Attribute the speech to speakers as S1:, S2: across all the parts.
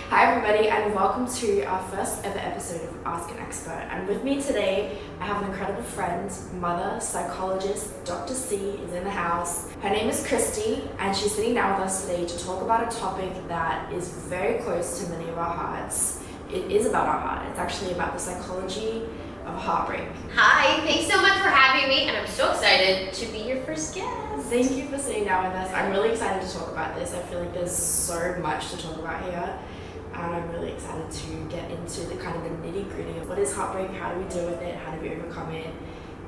S1: Hi everybody, and welcome to our first ever episode of Ask an Expert. And with me today, I have an incredible friend, mother, psychologist, Dr. C is in the house. Her name is Christy, and she's sitting down with us today to talk about a topic that is very close to many of our hearts. It is about our heart. It's actually about the psychology of heartbreak.
S2: Hi, thanks so much for having me, and I'm so excited to be your first guest.
S1: Thank you for sitting down with us. I'm really excited to talk about this. I feel like there's so much to talk about here. And I'm really excited to get into the kind of the nitty-gritty of what is heartbreak, how do we deal with it, how do we overcome it,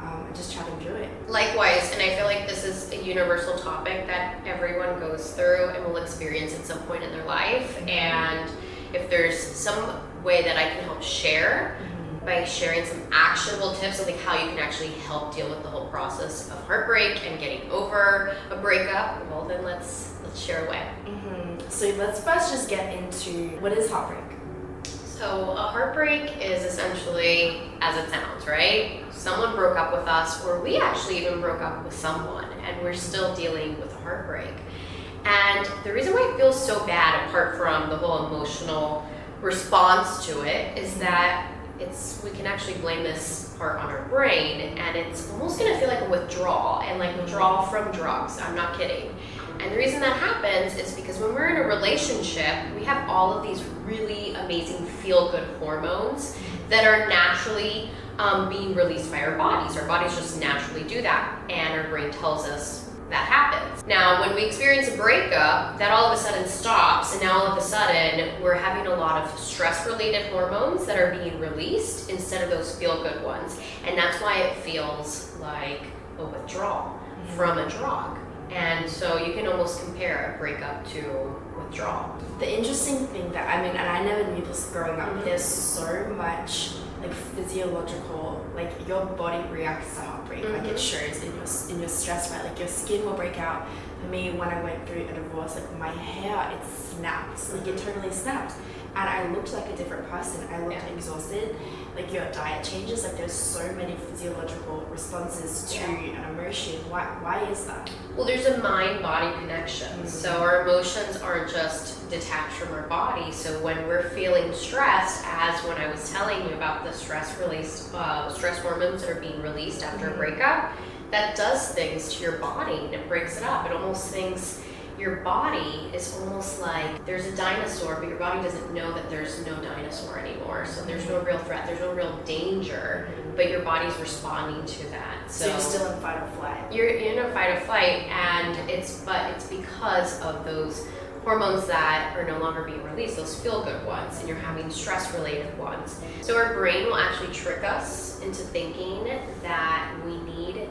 S1: and just chatting through it.
S2: Likewise, and I feel like this is a universal topic that everyone goes through and will experience at some point in their life. Mm-hmm. And if there's some way that I can help share by sharing some actionable tips of like how you can actually help deal with the whole process of heartbreak and getting over a breakup, well then let's share away.
S1: So let's first just get into what is heartbreak.
S2: So a heartbreak is essentially as it sounds, right? Someone broke up with us, or we actually even broke up with someone, and we're still dealing with a heartbreak. And the reason why it feels so bad, apart from the whole emotional response to it, is that we can actually blame this part on our brain, and it's almost gonna feel like a withdrawal, and like withdrawal from drugs. I'm not kidding. And the reason that happens is because when we're in a relationship, we have all of these really amazing feel-good hormones that are naturally being released by our bodies. Our bodies just naturally do that, and our brain tells us that happens. Now, when we experience a breakup, that all of a sudden stops, and now all of a sudden we're having a lot of stress-related hormones that are being released instead of those feel-good ones. And that's why it feels like a withdrawal from a drug. And so you can almost compare a breakup to withdrawal.
S1: The interesting thing that, and I never knew this growing up, there's so much like physiological, like your body reacts to heartbreak, like it shows in your stress, right? Like your skin will break out. For me, when I went through a divorce, like my hair, it snapped, like it totally snapped. And I looked like a different person. I looked exhausted. Like your diet changes. Like there's so many physiological responses to an emotion. Why is that?
S2: Well, there's a mind-body connection. So our emotions aren't just detached from our body. So when we're feeling stressed, as when I was telling you about the stress hormones that are being released after a breakup, that does things to your body and it breaks it up. It almost thinks your body is almost like there's a dinosaur, but your body doesn't know that there's no dinosaur anymore. So there's no real threat, there's no real danger, but your body's responding to that.
S1: So you're still in fight or flight.
S2: You're in a fight or flight, and it's because of those hormones that are no longer being released, those feel-good ones, and you're having stress-related ones. So our brain will actually trick us into thinking that we need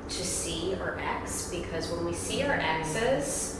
S2: to see our ex, because when we see our exes,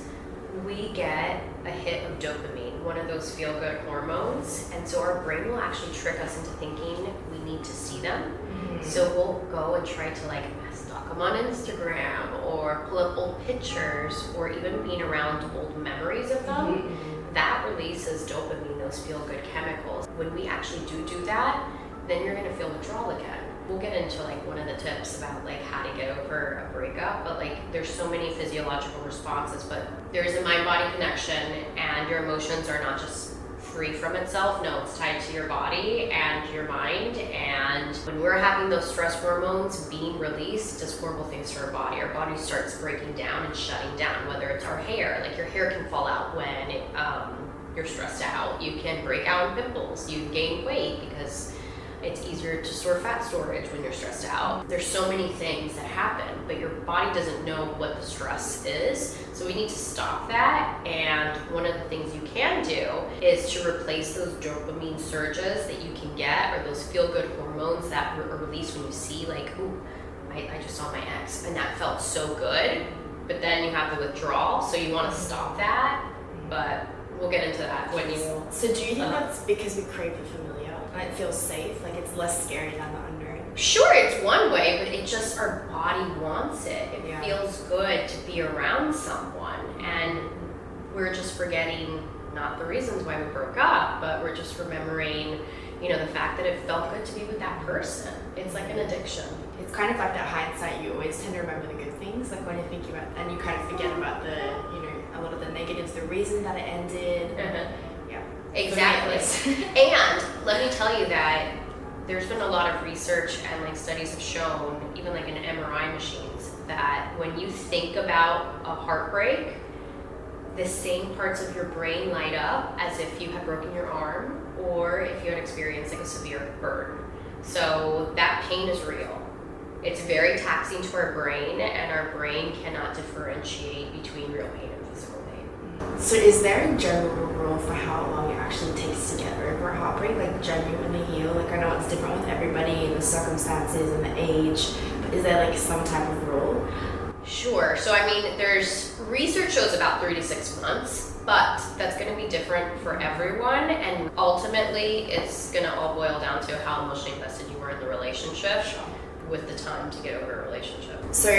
S2: we get a hit of dopamine, one of those feel-good hormones, and so our brain will actually trick us into thinking we need to see them. So we'll go and try to like stalk them on Instagram or pull up old pictures or even being around old memories of them. That releases dopamine, those feel-good chemicals. When we actually do that, then you're gonna feel withdrawal again. We'll get into like one of the tips about like how to get over a breakup, but like there's so many physiological responses, but there's a mind-body connection, and your emotions are not just free from itself. No, it's tied to your body and your mind. And when we're having those stress hormones being released, it does horrible things to our body. Our body starts breaking down and shutting down, whether it's our hair, like your hair can fall out when you're stressed out. You can break out in pimples. You gain weight because it's easier to store fat storage when you're stressed out. There's so many things that happen, but your body doesn't know what the stress is. So we need to stop that. And one of the things you can do is to replace those dopamine surges that you can get, or those feel-good hormones that are released when you see like, ooh, I just saw my ex and that felt so good. But then you have the withdrawal, so you want to stop that. But we'll get into that when you...
S1: So do you think that's because we crave the familiar? And it feels safe, like it's less scary than the unknown?
S2: Sure, it's one way, but it just, our body wants it. It feels good to be around someone, and we're just forgetting not the reasons why we broke up, but we're just remembering, the fact that it felt good to be with that person. It's like an addiction.
S1: It's kind of like that hindsight, you always tend to remember the good things, like when you're thinking about, and you kind of forget about the, a lot of the negatives, the reason that it ended.
S2: Exactly. And let me tell you that there's been a lot of research and like studies have shown, even like in MRI machines, that when you think about a heartbreak, the same parts of your brain light up as if you had broken your arm or if you had experienced like a severe burn. So that pain is real. It's very taxing to our brain, and our brain cannot differentiate between real pain and physical pain.
S1: So is there a general rule for how long it actually takes to get over a heartbreak, like genuinely heal? Like I know it's different with everybody and the circumstances and the age, but is there like some type of rule?
S2: Sure. So I mean, there's research shows about 3 to 6 months, but that's going to be different for everyone, and ultimately it's going to all boil down to how emotionally invested you were in the relationship with the time to get over a relationship.
S1: So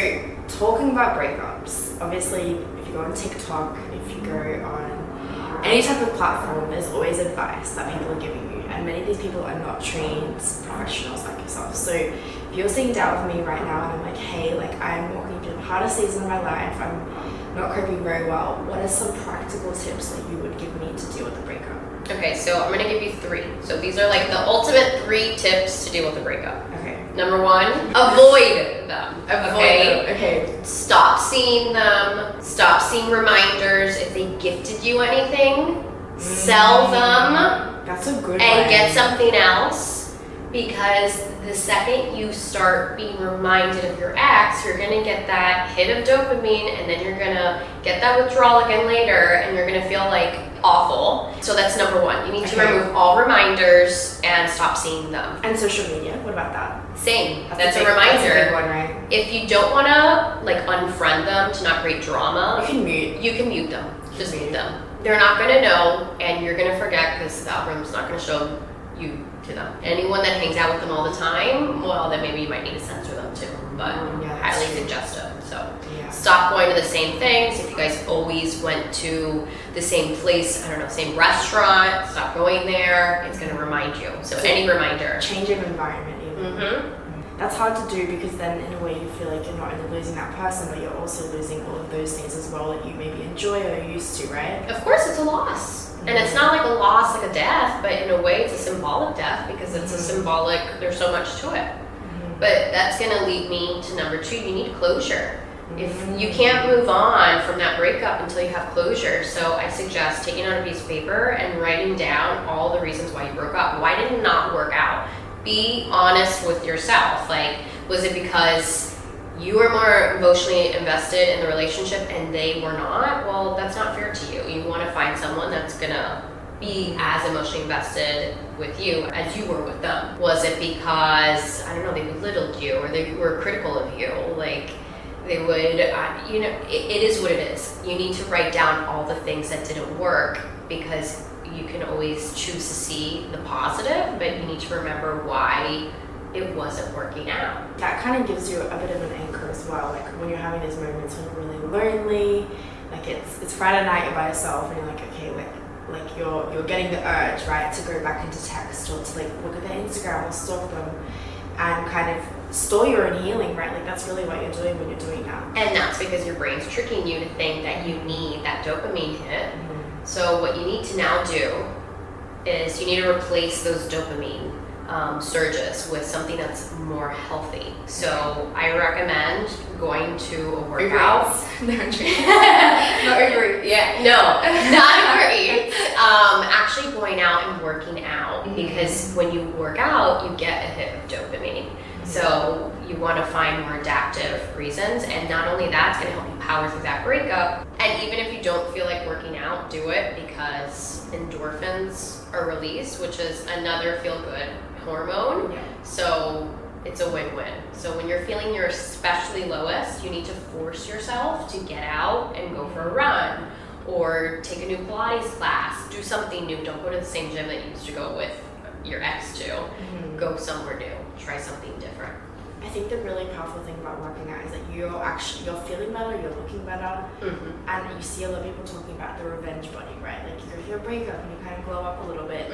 S1: talking about breakups, obviously if you go on TikTok, if you go on any type of platform, there's always advice that people are giving you, and many of these people are not trained professionals like yourself. So if you're sitting down with me right now and I'm like, hey, like I'm walking through the hardest season of my life, I'm not coping very well, what are some practical tips that you would give me to deal with the breakup?
S2: Okay, so I'm going to give you 3. So these are like the ultimate 3 tips to deal with a breakup.
S1: Okay.
S2: Number 1, avoid them.
S1: Okay.
S2: Stop seeing them. Stop seeing reminders. If they gifted you anything, sell them.
S1: That's a good
S2: and
S1: one.
S2: Get something else. Because the second you start being reminded of your ex, you're going to get that hit of dopamine, and then you're going to get that withdrawal again later, and you're going to feel like awful. So that's number 1. You need to remove all reminders and stop seeing them.
S1: And social media, what about that?
S2: Same. That's a reminder.
S1: That's a big one, right?
S2: If you don't want to like unfriend them to not create drama,
S1: you can mute
S2: them. Just mute them. They're not going to know, and you're going to forget because the algorithm's not going to show you to them. Anyone that hangs out with them all the time, well, then maybe you might need to censor them too, but highly suggestive. So stop going to the same things. If you guys always went to the same place, I don't know, same restaurant, stop going there. It's going to remind you. So any reminder.
S1: Change of environment even. That's hard to do because then in a way you feel like you're not only losing that person, but you're also losing all of those things as well that you maybe enjoy or are used to, right?
S2: Of course, it's a loss. And it's not like a loss, like a death, but in a way it's a symbolic death because it's a symbolic, there's so much to it. But that's going to lead me to number 2. You need closure. If you can't move on from that breakup until you have closure, so I suggest taking out a piece of paper and writing down all the reasons why you broke up. Why did it not work out? Be honest with yourself. Like, was it because you were more emotionally invested in the relationship and they were not? Well, that's not fair to you. You want to find someone that's gonna be as emotionally invested with you as you were with them. Was it because, I don't know, they belittled you or they were critical of you? Like, they would, it is what it is. You need to write down all the things that didn't work because you can always choose to see the positive, but you need to remember why it wasn't working out.
S1: That kind of gives you a bit of an anchor as well, like when you're having those moments when you're really lonely, like it's Friday night, you're by yourself and you're like, okay, like you're getting the urge, right, to go back into text or to like look at their Instagram or stalk them and kind of stall your own healing, right? Like that's really what you're doing when you're doing that.
S2: And that's because your brain's tricking you to think that you need that dopamine hit. So what you need to now do is you need to replace those dopamine surges with something that's more healthy. So I recommend going to a workout.
S1: Not
S2: overeat. Actually going out and working out because when you work out, you get a hit of dopamine. So you want to find more adaptive reasons, and not only that, it's going to help you power through that breakup. And even if you don't feel like working out, do it because endorphins are released, which is another feel-good hormone. So it's a win-win. So when you're feeling your especially lowest, you need to force yourself to get out and go for a run or take a new Pilates class, do something new. Don't go to the same gym that you used to go with your ex to. Go somewhere new, try something different.
S1: I think the really powerful thing about working out is that you're feeling better, you're looking better, and you see a lot of people talking about the revenge body, right? Like you go through a breakup and you kind of glow up a little bit,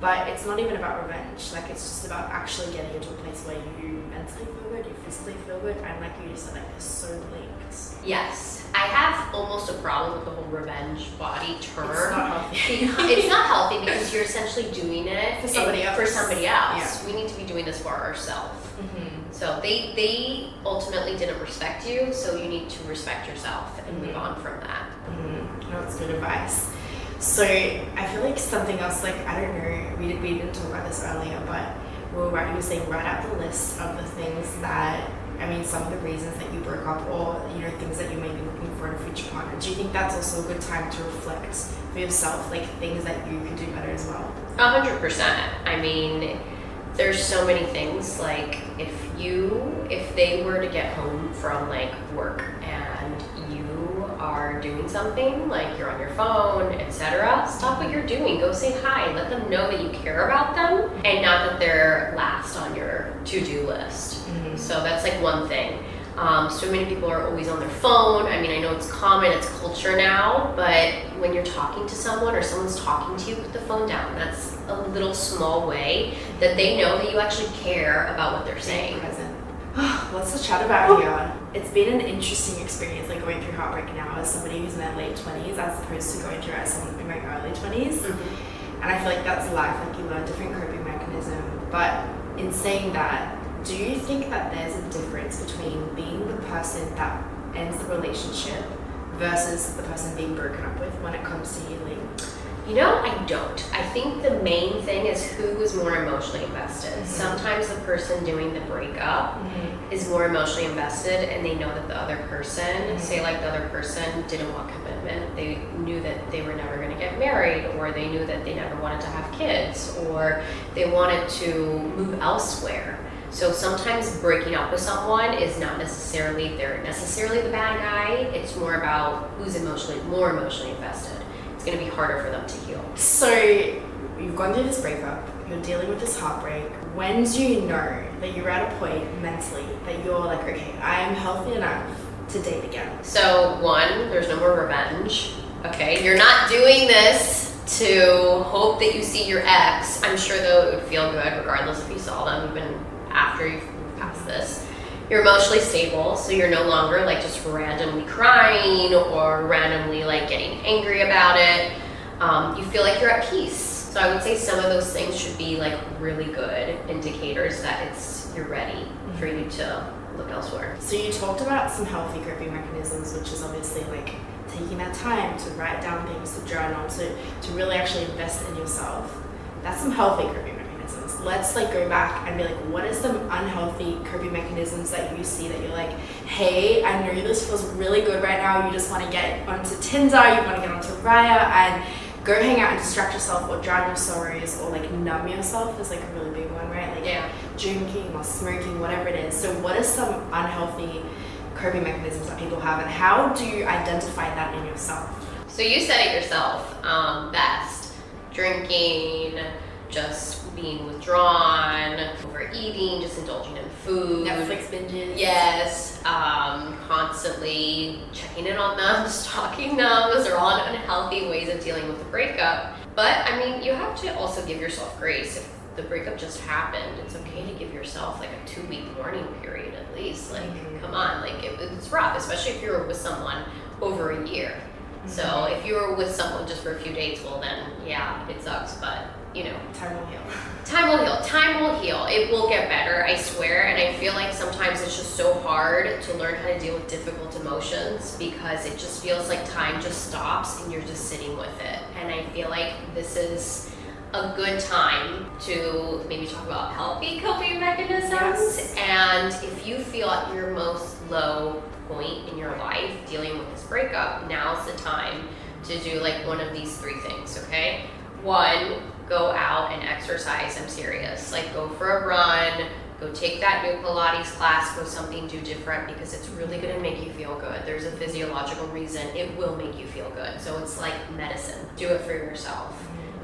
S1: but it's not even about revenge. Like it's just about actually getting into a place where you mentally feel good, you physically feel good, and like you just said, like they're so linked.
S2: Yes, I have almost a problem with the whole revenge body term.
S1: It's not healthy.
S2: It's not healthy because you're essentially doing it
S1: for somebody else.
S2: Yeah. We need to be doing this for ourselves. So they ultimately didn't respect you, so you need to respect yourself and move on from that.
S1: No, it's good advice. So I feel like something else, like, I don't know, we didn't talk about this earlier, but you were saying write out the list of the things that, I mean, some of the reasons that you broke up, or, you know, things that you may be looking for in a future partner. Do you think that's also a good time to reflect for yourself, like things that you could do better as well?
S2: 100%. I mean, there's so many things, like if they were to get home from like work and you are doing something, like you're on your phone, etc., stop what you're doing, go say hi, let them know that you care about them and not that they're last on your to-do list. So that's like one thing. So many people are always on their phone. I mean, I know it's common, it's culture now, but when you're talking to someone or someone's talking to you, put the phone down. That's a little small way that they know that you actually care about what they're saying.
S1: Lots to chat about here. It's been an interesting experience, like going through heartbreak now as somebody who's in their late 20s as opposed to going through it as someone in my early 20s. And I feel like that's life, like you learn different coping mechanism. But in saying that, do you think that there's a difference between being the person that ends the relationship versus the person being broken up with when it comes to healing?
S2: You know, I don't. I think the main thing is who is more emotionally invested. Sometimes the person doing the breakup is more emotionally invested and they know that the other person, say like the other person didn't want commitment. They knew that they were never going to get married, or they knew that they never wanted to have kids, or they wanted to move elsewhere. So sometimes breaking up with someone is not necessarily, they're necessarily the bad guy. It's more about who's more emotionally invested. It's going to be harder for them to heal.
S1: So you've gone through this breakup, you're dealing with this heartbreak. When do you know that you're at a point mentally that you're like, okay, I am healthy enough to date again?
S2: So one, there's no more revenge. Okay, you're not doing this to hope that you see your ex. I'm sure though it would feel good regardless if you saw them even after you've passed this. You're emotionally stable, so you're no longer like just randomly crying or randomly like getting angry about it. You feel like you're at peace. So I would say some of those things should be like really good indicators that you're ready for you to look elsewhere.
S1: So you talked about some healthy coping mechanisms, which is obviously like taking that time to write down things, to journal, to really actually invest in yourself. That's some healthy coping mechanisms. Let's like go back and be like, what are some unhealthy coping mechanisms that you see that you're like, hey, I know this feels really good right now. You just want to get onto Tinder, you want to get onto Raya and go hang out and distract yourself or drown your sorrows or like numb yourself is like a really big one, right? Like drinking or smoking, whatever it is. So what are some unhealthy coping mechanisms that people have and how do you identify that in yourself?
S2: So you said it yourself, best. Drinking, just being withdrawn, overeating, just indulging in food.
S1: Netflix binges.
S2: Yes, constantly checking in on them, stalking them. Those are all unhealthy ways of dealing with the breakup. But I mean, you have to also give yourself grace. If the breakup just happened, it's okay to give yourself like a 2-week mourning period at least. Like, come on, like it's rough, especially if you're with someone over a year. So if you were with someone just for a few days, well then, yeah, it sucks, but you know.
S1: Time will heal.
S2: Time will heal. Time will heal. It will get better, I swear. And I feel like sometimes it's just so hard to learn how to deal with difficult emotions because it just feels like time just stops and you're just sitting with it. And I feel like this is a good time to maybe talk about healthy coping mechanisms.
S1: Yes.
S2: And if you feel at your most low point in your life dealing with this breakup, now's the time to do like one of these 3 things, okay? 1, go out and exercise. I'm serious. Like go for a run, go take that new Pilates class, go do different because it's really going to make you feel good. There's a physiological reason it will make you feel good. So it's like medicine. Do it for yourself.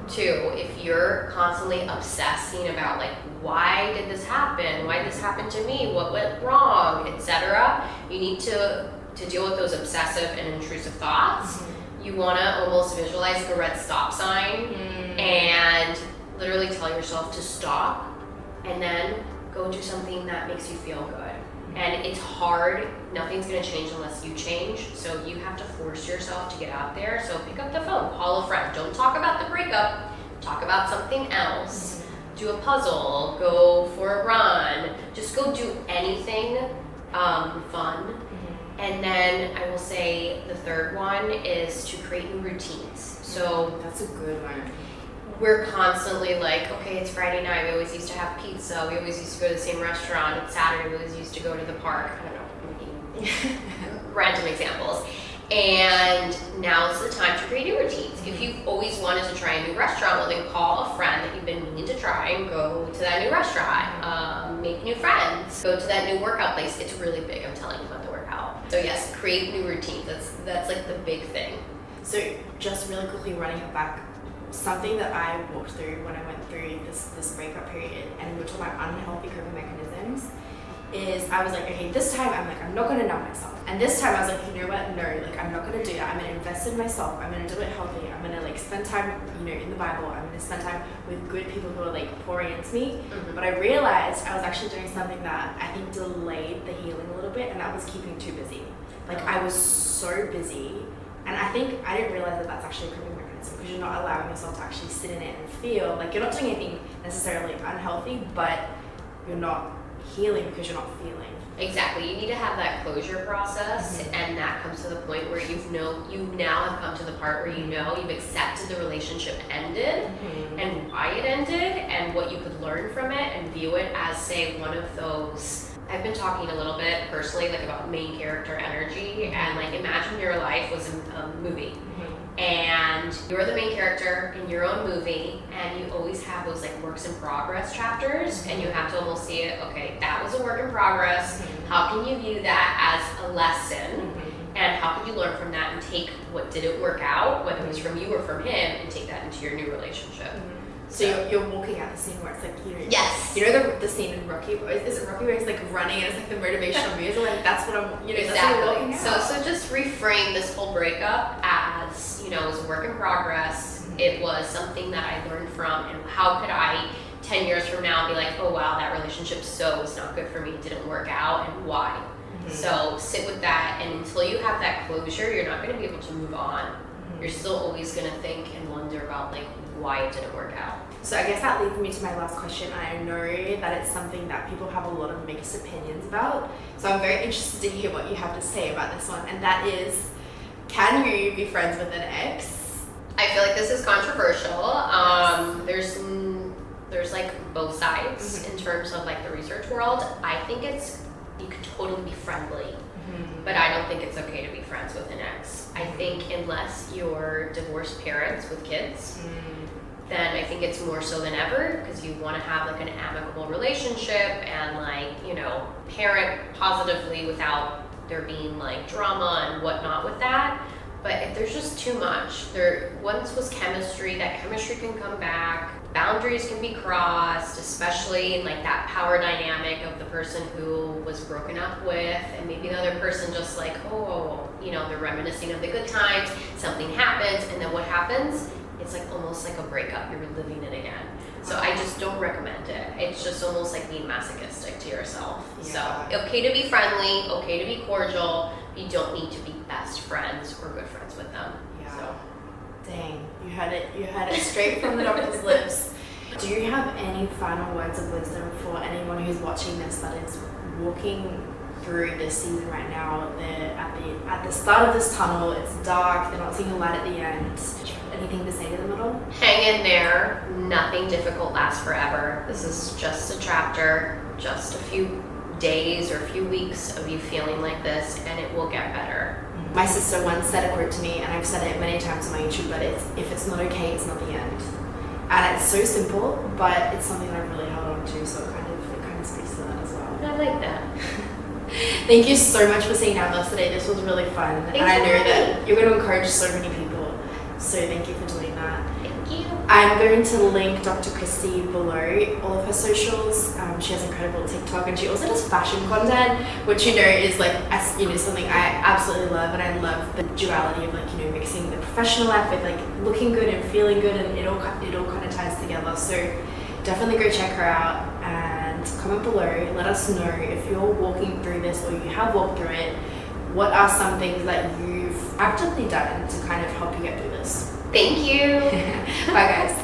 S2: 2, if you're constantly obsessing about like, why did this happen? Why did this happen to me? What went wrong? Etc. You need to deal with those obsessive and intrusive thoughts. You want to almost visualize like a red stop sign and literally tell yourself to stop and then go do something that makes you feel good. And it's hard. Nothing's going to change unless you change. So you have to force yourself to get out there. So pick up the phone, call a friend. Don't talk about the breakup. talk about something else, do a puzzle, go for a run, just go do anything fun. And then I will say the third one is to create new routines. So
S1: that's a good one.
S2: We're constantly like, okay, it's Friday night, we always used to have pizza, we always used to go to the same restaurant, it's Saturday, we always used to go to the park. I don't know, random examples. And now's the time to create new routines. If you've always wanted to try a new restaurant, well then call a friend that you've been meaning to try and go to that new restaurant. Make new friends. Go to that new workout place. It's really big, I'm telling you about the workout. So yes, create new routines. That's like the big thing.
S1: So just really quickly running it back, something that I walked through when I went through this breakup period, and we're talking about unhealthy coping mechanisms, is I was like, okay, this time I'm not gonna numb myself. And this time I was like, you know what, no, like I'm not gonna do that. I'm gonna invest in myself. I'm gonna do it healthy. I'm gonna like spend time, in the Bible. I'm gonna spend time with good people who are like pouring into me. But I realized I was actually doing something that I think delayed the healing a little bit, and that was keeping too busy. Like I was so busy, and I think I didn't realize that that's actually a coping mechanism, because you're not allowing yourself to actually sit in it and feel. Like you're not doing anything necessarily unhealthy, but you're not healing because you're not feeling.
S2: Exactly. You need to have that closure process, and that comes to the point where you now have come to the part where you've accepted the relationship ended and why it ended and what you could learn from it, and view it as, say, one of those. I've been talking a little bit personally like about main character energy, and like imagine your life was a movie. And you're the main character in your own movie, and you always have those like works in progress chapters, and you have to almost see it, okay, that was a work in progress. How can you view that as a lesson? And how can you learn from that and take what didn't work out, whether it was from you or from him, and take that into your new relationship?
S1: So you're walking out the scene where it's like,
S2: yes,
S1: the scene in Rocky, is it Rocky where he's like running and it's like the motivational music, like that's what I'm,
S2: exactly.
S1: That's what you're walking out.
S2: So just reframe this whole breakup as, it was a work in progress. It was something that I learned from, and how could I 10 years from now be like, oh wow, that relationship was not good for me, it didn't work out, and why? So sit with that, and until you have that closure, you're not going to be able to move on. You're still always going to think and wonder about like why it didn't work out.
S1: So I guess that leads me to my last question. I know that it's something that people have a lot of mixed opinions about, so I'm very interested to hear what you have to say about this one, and that is, can you be friends with an ex?
S2: I feel like this is controversial. There's like both sides in terms of like the research world. I think you could totally be friendly, but I don't think it's okay to be friends with an ex. I think unless you're divorced parents with kids, then I think it's more so than ever, because you want to have like an amicable relationship and like, parent positively without there being like drama and whatnot with that. But if there's just too much, there once was chemistry, that chemistry can come back, boundaries can be crossed, especially in like that power dynamic of the person who was broken up with, and maybe the other person just like, they're reminiscing of the good times, something happens, and then what happens? It's like almost like a breakup, you're reliving it again. So I just don't recommend it. It's just almost like being masochistic to yourself. Yeah. So okay to be friendly, okay to be cordial, you don't need to be best friends or good friends with them.
S1: Yeah.
S2: So.
S1: Dang, you had it straight from the doctor's lips. Do you have any final words of wisdom for anyone who's watching this that is walking through this season right now? They're at the start of this tunnel, it's dark, they're not seeing a light at the end. Anything to say to them at all?
S2: Hang in there. Nothing difficult lasts forever. This is just a chapter, just a few days or a few weeks of you feeling like this, and it will get better.
S1: My sister once said a quote to me, and I've said it many times on my YouTube, but if it's not okay, it's not the end. And it's so simple, but it's something that I've really held on to, so it kind of speaks to that as well.
S2: I like that.
S1: Thank you so much for sitting down with us today. This was really fun. And I know that you're going to encourage so many people. So thank you for doing that.
S2: Thank you.
S1: I'm going to link Dr. Christy below all of her socials. She has incredible TikTok, and she also does fashion content, which is like something I absolutely love, and I love the duality of mixing the professional life with like looking good and feeling good, and it all kind of ties together. So definitely go check her out and comment below. Let us know if you're walking through this or you have walked through it. What are some things that you've actively done to kind of help you get through this?
S2: Thank you.
S1: Bye guys.